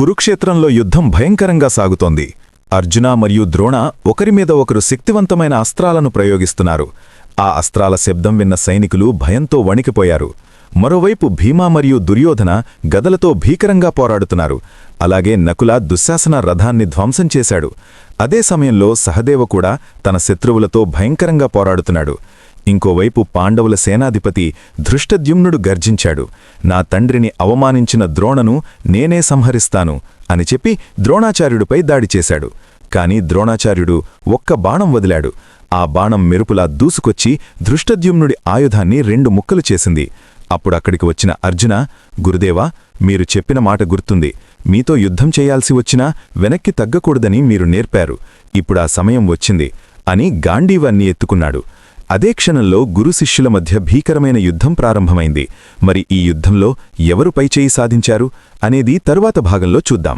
కురుక్షేత్రంలో యుద్ధం భయంకరంగా సాగుతోంది. అర్జున మరియు ద్రోణ ఒకరిమీద ఒకరు శక్తివంతమైన అస్త్రాలను ప్రయోగిస్తున్నారు. ఆ అస్త్రాల శబ్దం విన్న సైనికులు భయంతో వణికిపోయారు. మరోవైపు భీమా మరియు దుర్యోధన గదలతో భీకరంగా పోరాడుతున్నారు. అలాగే నకుల దుశ్శాసన రథాన్ని ధ్వంసం చేశాడు. అదే సమయంలో సహదేవ కూడా తన శత్రువులతో భయంకరంగా పోరాడుతున్నాడు. ఇంకోవైపు పాండవుల సేనాధిపతి ధృష్టద్యుమ్నుడు గర్జించాడు. నా తండ్రిని అవమానించిన ద్రోణను నేనే సంహరిస్తాను అని చెప్పి ద్రోణాచార్యుడిపై దాడి చేశాడు. కాని ద్రోణాచార్యుడు ఒక్క బాణం వదిలాడు. ఆ బాణం మెరుపులా దూసుకొచ్చి ధృష్టద్యుమ్నుడి ఆయుధాన్ని 2 ముక్కలు చేసింది. అప్పుడక్కడికి వచ్చిన అర్జున, గురుదేవా, మీరు చెప్పిన మాట గుర్తుంది. మీతో యుద్ధం చేయాల్సి వచ్చినా వెనక్కి తగ్గకూడదని మీరు నేర్పారు. ఇప్పుడా సమయం వచ్చింది అని గాంధీవాన్ని ఎత్తుకున్నాడు. అదే క్షణంలో గురు శిష్యుల మధ్య భీకరమైన యుద్ధం ప్రారంభమైంది. మరి ఈ యుద్ధంలో ఎవరు పైచేయి సాధించారు అనేది తరువాత భాగంలో చూద్దాం.